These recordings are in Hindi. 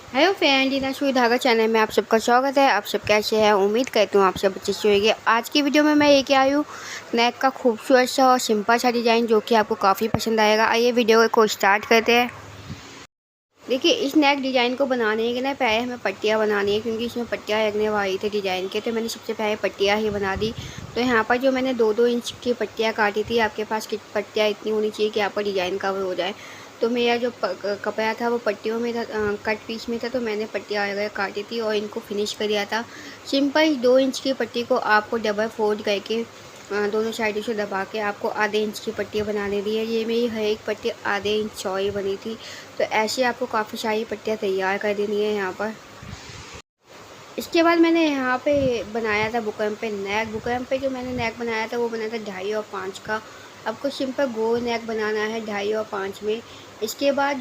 हेलो फ्रेंड, रीना सुई धागा चैनल में आप सबका स्वागत है। आप सब कैसे हैं? उम्मीद करती हूँ आप सब अच्छे से होंगे। आज की वीडियो में मैं लेके आई हूँ नेक का खूबसूरत सा और सिंपल सा डिज़ाइन, जो कि आपको काफ़ी पसंद आएगा। आइए वीडियो को स्टार्ट करते हैं। देखिए, इस नेक डिज़ाइन को बनाने के लिए पहले हमें पट्टियाँ बनानी है, क्योंकि इसमें पट्टियाँ लगने वाली थी डिज़ाइन के, तो मैंने सबसे पहले पट्टियाँ ही बना दी। तो यहाँ पर जो मैंने 2-2 इंच की पट्टियाँ काटी थी, आपके पास पट्टियाँ इतनी होनी चाहिए कि आपका डिज़ाइन कवर हो जाए। तो मेरा जो कपड़ा था वो पट्टियों में था, कट पीस में था, तो मैंने पट्टियाँ वगैरह काटी थी और इनको फिनिश कर दिया था। सिंपल 2 इंच की पट्टी को आपको डबल फोल्ड करके दोनों साइडों से दबा के आपको आधे इंच की पट्टियाँ बना लेनी है। ये मेरी हर एक पट्टी आधे इंच चौड़ी बनी थी। तो ऐसे आपको काफ़ी सारी पट्टियाँ तैयार कर देनी है यहाँ पर। इसके बाद मैंने यहाँ पे बनाया था बुकरम पे नेक। बुकरम पे जो मैंने नेक बनाया था वो बनाया था 2.5 और 5 का। आपको सिंपल गोल नेक बनाना है 2.5 और 5 में। इसके बाद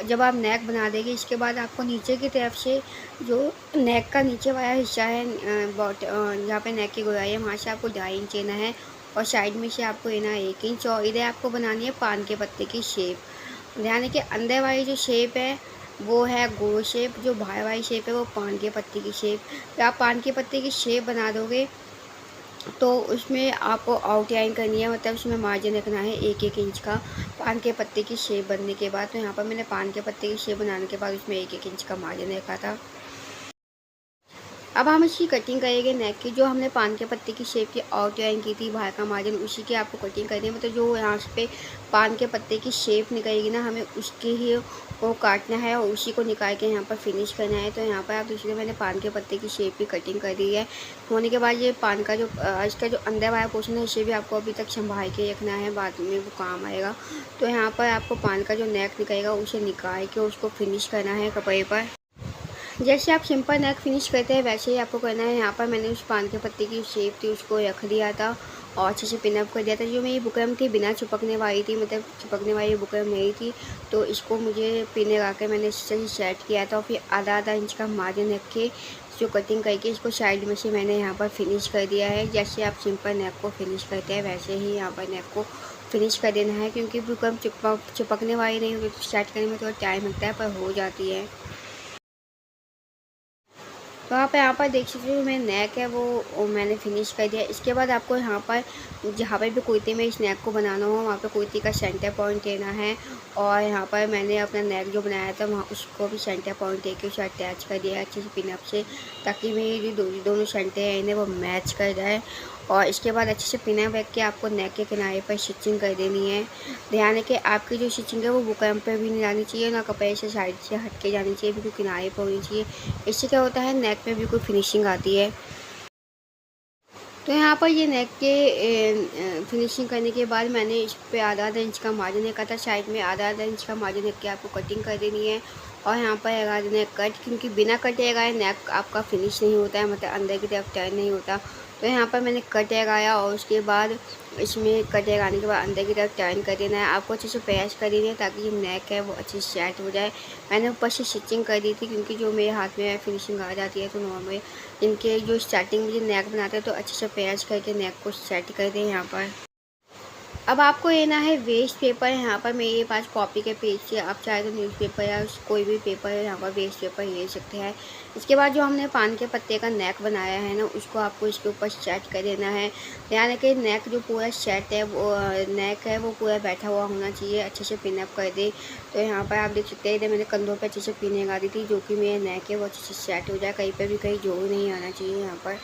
जब आप नेक बना देंगे, इसके बाद आपको नीचे की तरफ से जो नेक का नीचे वाला हिस्सा है, जहाँ पे नेक की गोलाई है, वहाँ से आपको 2.5 इंच लेना है और साइड में से आपको लेना है 1 इंच। और इधर आपको बनानी है पान के पत्ते की शेप। ध्यान रखिए, अंदर वाली जो शेप है वो है गोल शेप, जो बाहर वाली शेप है वो पान के पत्ते की शेप। तो आप पान के पत्ते की शेप बना दोगे तो उसमें आपको आउटलाइन करनी है, मतलब उसमें मार्जिन रखना है 1-1 इंच का पान के पत्ते की शेप बनने के बाद। तो यहाँ पर मैंने पान के पत्ते की शेप बनाने के बाद उसमें 1-1 इंच का मार्जिन रखा था। अब हम इसकी कटिंग करेंगे नेक की। जो हमने पान के पत्ते की शेप की आउटलाइन की थी बाहर का मार्जिन, उसी की आपको कटिंग करनी है। मतलब जो यहाँ पे पान के पत्ते की शेप निकलेगी ना, हमें उसकी ही वो काटना है और उसी को निकाल के यहाँ पर फिनिश करना है। तो यहाँ पर आप दूसरे मैंने पान के पत्ते की शेप की कटिंग कर दी है। होने के बाद ये पान का जो इसका जो अंदर वाला पोर्शन है, इसे भी आपको अभी तक संभाल के रखना है, बाद में वो काम आएगा। तो यहाँ पर आपको पान का जो नेक निकलेगा उसे निकाल के उसको फिनिश करना है कपड़े पर। जैसे आप सिंपल नेक फिनिश करते हैं वैसे ही आपको करना है। यहाँ पर मैंने उस पान के पत्ते की शेप थी उसको रख दिया था और अच्छे से पिनअप कर दिया था। जो मेरी बुकरम थी बिना चिपकने वाली थी, मतलब चिपकने वाली बुकरम नहीं थी, तो इसको मुझे पिन लगा के मैंने इससे सेट किया था। और फिर आधा इंच का मार्जिन रख के जो कटिंग करके इसको साइड में से मैंने यहाँ पर फिनिश कर दिया है। जैसे आप सिंपल नेक को फिनिश करते हैं वैसे ही यहाँ पर नेक को फिनिश कर देना है, क्योंकि बुकरम चिपकने वाली नहीं होती तो सेट करने में थोड़ा टाइम लगता है, पर हो जाती है। तो आप यहाँ पर देख सकते हो मेरा नेक है वो मैंने फिनिश कर दिया। इसके बाद आपको यहाँ पर जहाँ पर भी कुर्ती में इस नेक को बनाना हो वहाँ पे कुर्ती का सेंटर पॉइंट लेना है। और यहाँ पर मैंने अपना नेक जो बनाया था वहाँ उसको भी सेंटर पॉइंट लेके उसे अटैच कर दिया अच्छे से पिनअप से, ताकि मेरी दोनों सेंटर हैं वो मैच कर जाए। और इसके बाद अच्छे से पिनअप रख के आपको नेक के किनारे पर स्टिचिंग कर देनी है। ध्यान है कि आपकी जो स्टिचिंग है वो बुकरम पर भी नहीं जानी चाहिए, ना कपड़े से साइड से हट के जानी चाहिए, बिल्कुल किनारे पर होनी चाहिए। इससे क्या होता है, नेक में बिल्कुल फिनिशिंग आती है। तो यहाँ पर ये नेक के फिनिशिंग करने के बाद मैंने इस पे आधा इंच का मार्जिन रखा था, साइड में आधा इंच का मार्जिन रख के आपको कटिंग कर देनी है। और यहाँ पर लगा देना है कट, क्योंकि बिना कटे लगाए नेक आपका फिनिश नहीं होता है, मतलब अंदर की तरफ टर्न नहीं होता। तो यहाँ पर मैंने कट लगाया और उसके बाद इसमें कट लगाने के बाद अंदर की तरफ टर्न कर देना है। आपको अच्छे से प्रेस कर देनी है ताकि जो नेक है वो अच्छे से सेट हो जाए। मैंने ऊपर से स्टिचिंग कर दी थी, क्योंकि जो मेरे हाथ में फिनिशिंग आ जाती है तो नॉर्मल इनके जो स्टार्टिंग में जो नेक बनाते हैं तो अच्छे से प्रेस करके नेक को सेट कर दें यहाँ पर। अब आपको लेना है वेस्ट पेपर। यहाँ पर मेरे पास कॉपी के पेज से, आप चाहे तो न्यूज़पेपर या कोई भी पेपर यहाँ पर वेस्ट पेपर ले सकते हैं। इसके बाद जो हमने पान के पत्ते का नेक बनाया है ना, उसको आपको इसके ऊपर सेट कर देना है। ध्यान रखें नेक जो पूरा सेट है वो नेक है वो पूरा बैठा हुआ होना चाहिए, अच्छे से पिनअप कर दे। तो यहाँ पर आप देख सकते हैं, इधर मैंने कंधों पर अच्छे से पिन लगा दी थी, जो कि मेरा नेक है वो अच्छे से सेट हो जाए, कहीं पर भी कहीं जोड़ नहीं आना चाहिए यहाँ पर।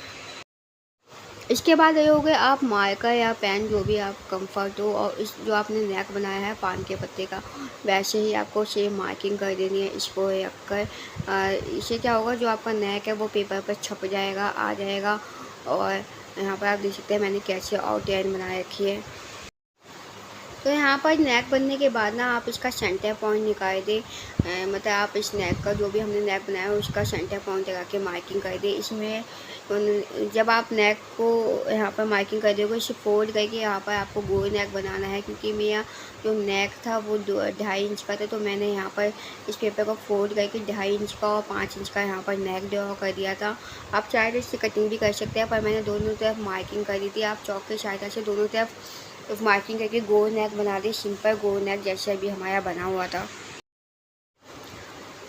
इसके बाद ये हो गए आप मार्कर या पेन, जो भी आप कंफर्ट हो, और इस जो आपने नेक बनाया है पान के पत्ते का वैसे ही आपको सेम मार्किंग कर देनी है इसको रख कर। इससे क्या होगा, जो आपका नेक है वो पेपर पर छप जाएगा, आ जाएगा। और यहाँ पर आप देख सकते हैं मैंने कैसे आउटलाइन बना रखी है। तो यहाँ पर नेक बनने के बाद ना आप इसका सेंटर पॉइंट निकाल दें, मतलब आप इस नेक का जो भी हमने नेक बनाया है उसका सेंटर पॉइंट लगा के मार्किंग कर दें। इसमें जब आप नेक को यहाँ पर मार्किंग कर दोगे, इसे फोल्ड करके यहाँ पर आपको गोल नेक बनाना है। क्योंकि मेरा जो नेक था वो 2.5 इंच का था, तो मैंने यहाँ पर इस पेपर को फोल्ड करके 2.5 इंच का और 5 इंच का यहाँ पर नेक ड्रॉ कर दिया था। आप चाहे तो इससे कटिंग भी कर सकते हैं, पर मैंने दोनों तरफ मार्किंग कर दी थी। आप चौक की सहायता से दोनों तरफ तो मार्किंग करके गोल नेक बना दी, सिंपल गोल नेक जैसे अभी हमारा बना हुआ था।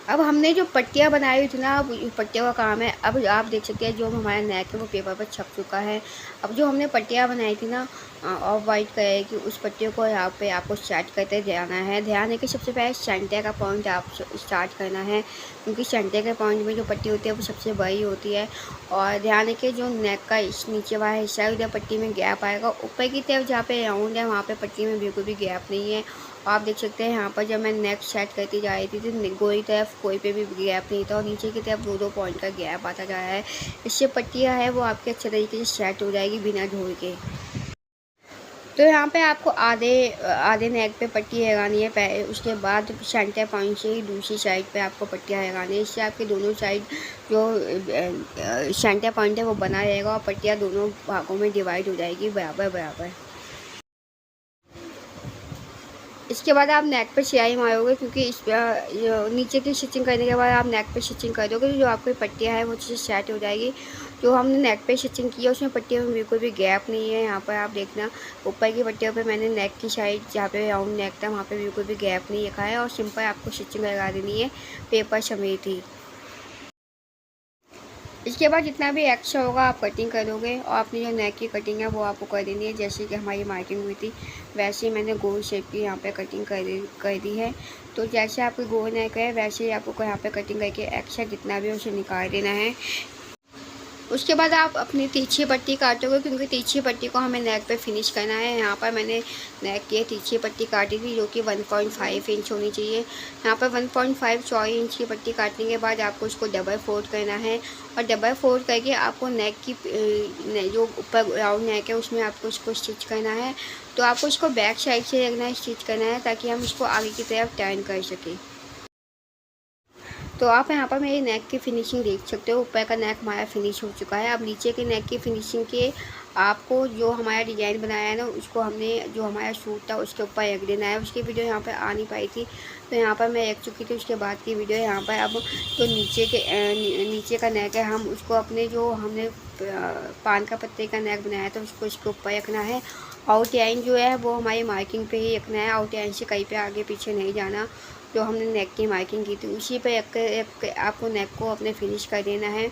अब हमने जो पट्टियाँ बनाई हुई थी ना, अब पट्टियों का काम है। अब आप देख सकते हैं जो हमारा नेक है वो पेपर पर छप चुका है। अब जो हमने पट्टियाँ बनाई थी ना ऑफ वाइट कलर की, उस पट्टियों को यहाँ पे आपको स्टार्ट करते जाना है। ध्यान है कि सबसे पहले सेंटर का पॉइंट आप स्टार्ट करना है, क्योंकि सेंटर के पॉइंट में जो पट्टी होती है वो सबसे बड़ी होती है। और ध्यान है कि जो नेक का इस नीचे वाला हिस्सा है उधर पट्टी में गैप आएगा। ऊपर की तरफ जहाँ पे राउंड है वहाँ पे पट्टी में बिल्कुल भी गैप नहीं है। आप देख सकते हैं यहाँ पर जब मैं नेक सेट करती जा रही थी तो गोई तरफ कोई पे भी गैप नहीं था, और नीचे की तरफ 2-2 पॉइंट का गैप आता जा रहा है। इससे पट्टियाँ है वो आपके अच्छे तरीके से सेट हो जाएगी बिना धोए के। तो यहाँ पे आपको आधे आधे नेक पे पट्टी लगानी है। उसके बाद सेंटर पॉइंट से ही दूसरी साइड पे आपको पट्टियाँ लगानी है। इससे आपके दोनों साइड जो सेंटर पॉइंट है वो बना रहेगा और पट्टियाँ दोनों भागों में डिवाइड हो जाएगी बराबर बराबर। इसके बाद आप नेक पे सिलाई मारोगे, क्योंकि इस नीचे की स्टिचिंग करने के बाद आप नेक पे स्टिचिंग कर दोगे तो जो आपकी पट्टियाँ है वो अच्छे से सेट हो जाएगी। जो हमने नेक पे स्टिचिंग की है उसमें पट्टियों में बिल्कुल भी गैप नहीं है। यहाँ पर आप देखना ऊपर की पट्टियों पे मैंने नेक की साइड जहाँ पे राउंड नेक था वहाँ पे बिल्कुल भी गैप नहीं रखा है, और सिंपल आपको स्टिचिंग लगा देनी है पेपर समेत ही। इसके बाद जितना भी एक्स्ट्रा होगा आप कटिंग करोगे, और अपनी जो नेक की कटिंग है वो आपको कर देनी है। जैसे कि हमारी मार्किंग हुई थी वैसे ही मैंने गोल शेप की यहाँ पे कटिंग कर दी है। तो जैसे आपकी गोल नेक है वैसे ही आपको यहाँ पे कटिंग करके एक्स्ट्रा जितना भी उसे निकाल देना है। उसके बाद आप अपनी तिरछी पट्टी काटोगे, क्योंकि तिरछी पट्टी को हमें नेक पे फिनिश करना है। यहाँ पर मैंने नेक की तिरछी पट्टी काटी थी जो कि 1.5 इंच होनी चाहिए। यहाँ पर 1.5 चौड़ी इंच की पट्टी काटने के बाद आपको उसको डबल फोल्ड करना है, और डबल फोल्ड करके आपको नेक की जो ऊपर राउंड नेक है उसमें आपको उसको स्टिच करना है। तो आपको इसको बैक साइड से रखना है, स्टिच करना है, ताकि हम इसको आगे की तरफ टर्न कर सकें। तो आप यहाँ पर मेरी नेक की फिनिशिंग देख सकते हो। ऊपर का नेक हमारा फिनिश हो चुका है। अब नीचे के नेक की फिनिशिंग के आपको जो हमारा डिज़ाइन बनाया है ना उसको हमने जो हमारा सूट था उसके ऊपर रख देना है। उसकी वीडियो यहाँ पर आ नहीं पाई थी तो यहाँ पर मैं रख चुकी थी, उसके बाद की वीडियो यहाँ पर। अब तो नीचे का नेक है, हम उसको अपने जो हमने पान का पत्ते का नेक बनाया था उसको इसके ऊपर रखना है। आउटलाइन जो है वो हमारी मार्किंग पे ही रखना है, आउटलाइन से कहीं पे आगे पीछे नहीं जाना। जो हमने नेक की मार्किंग की थी उसी पे आपको नेक को अपने फिनिश कर देना है।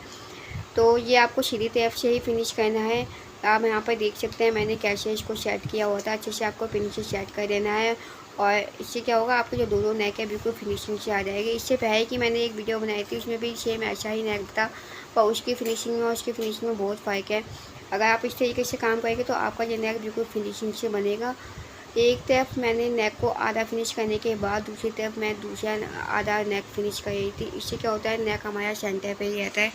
तो ये आपको सीधी तरफ से ही फिनिश करना है। आप यहाँ पर देख सकते हैं मैंने कैसे इसको सेट किया हुआ था। अच्छे से आपको फिनिश सेट कर देना है, और इससे क्या होगा आपके जो दोनों नेक है बिल्कुल फिनिशिंग से आ जाएगी। इससे पहले कि मैंने एक वीडियो बनाई थी उसमें भी सेम ऐसा ही नेक था, पर उसकी फिनिशिंग में और उसकी फिनिशिंग में बहुत फ़र्क है। अगर आप इस तरीके से काम करेंगे तो आपका ये नेक बिल्कुल फिनिशिंग से बनेगा। एक तरफ मैंने नेक को आधा फिनिश करने के बाद दूसरी तरफ मैं दूसरा आधा नेक फिनिश कर रही थी। इससे क्या होता है नेक हमारा सेंटर पे ही रहता है।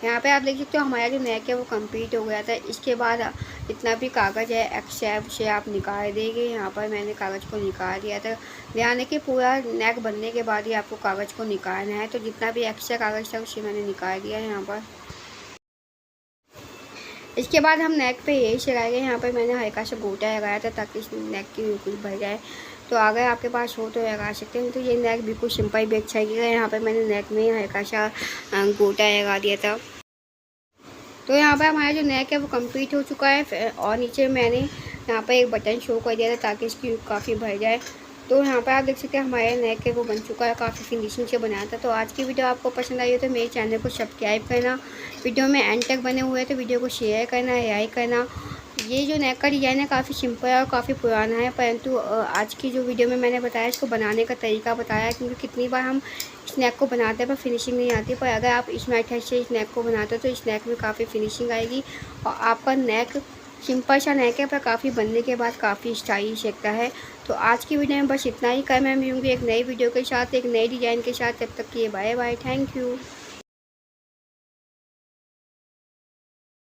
यहाँ पे आप देख सकते हो हमारा जो नेक है वो कंप्लीट हो गया था। इसके बाद जितना भी कागज़ है एक्स्ट्रा उसे आप निकाल देंगे। यहाँ पर मैंने कागज़ को निकाल दिया था। ध्यान है कि पूरा नेक बनने के बाद ही आपको कागज़ को निकालना है। तो जितना भी एक्स्ट्रा कागज़ था उसे मैंने निकाल दिया है यहाँ पर। इसके बाद हम नेक पे यही लगाएंगे। यहाँ पर मैंने हल्का सा गोटा लगाया था ताकि इस नेक की बिल्कुल भर जाए। तो अगर आपके पास हो तो लगा सकते हैं। तो ये नेक बिल्कुल सिंपल भी अच्छा लगेगा। यहाँ पर मैंने नेक में हल्का सा गोटा लगा दिया था। तो यहाँ पर हमारा जो नेक है वो कंप्लीट हो चुका है, और नीचे मैंने यहाँ पर एक बटन शो कर दिया था ताकि इसकी काफ़ी भर जाए। तो यहाँ पर आप देख सकते हैं हमारे नेक है वो बन चुका है, काफ़ी फिनिशिंग से बनाया था। तो आज की वीडियो आपको पसंद आई हो तो मेरे चैनल को सब्सक्राइब करना, वीडियो में एंड तक बने हुए तो वीडियो को शेयर करना, लाइक करना। ये जो नेक का डिज़ाइन है काफ़ी सिंपल है और काफ़ी पुराना है, परंतु आज की जो वीडियो में मैंने बताया इसको बनाने का तरीका बताया, क्योंकि कितनी बार हम इस नेक को बनाते हैं पर फिनिशिंग नहीं आती। पर अगर आप इस मेथड से इस नेक को बनाते हो तो इस नेक में काफ़ी फिनिशिंग आएगी, और आपका नेक सिंपल सा नेक है पर काफ़ी बनने के बाद काफ़ी स्टाइलिश लगता है। तो आज की वीडियो में बस इतना ही। कल मैं मिलूँगी एक नई वीडियो के साथ, एक नई डिज़ाइन के साथ। तब तक के लिए बाय बाय, थैंक यू।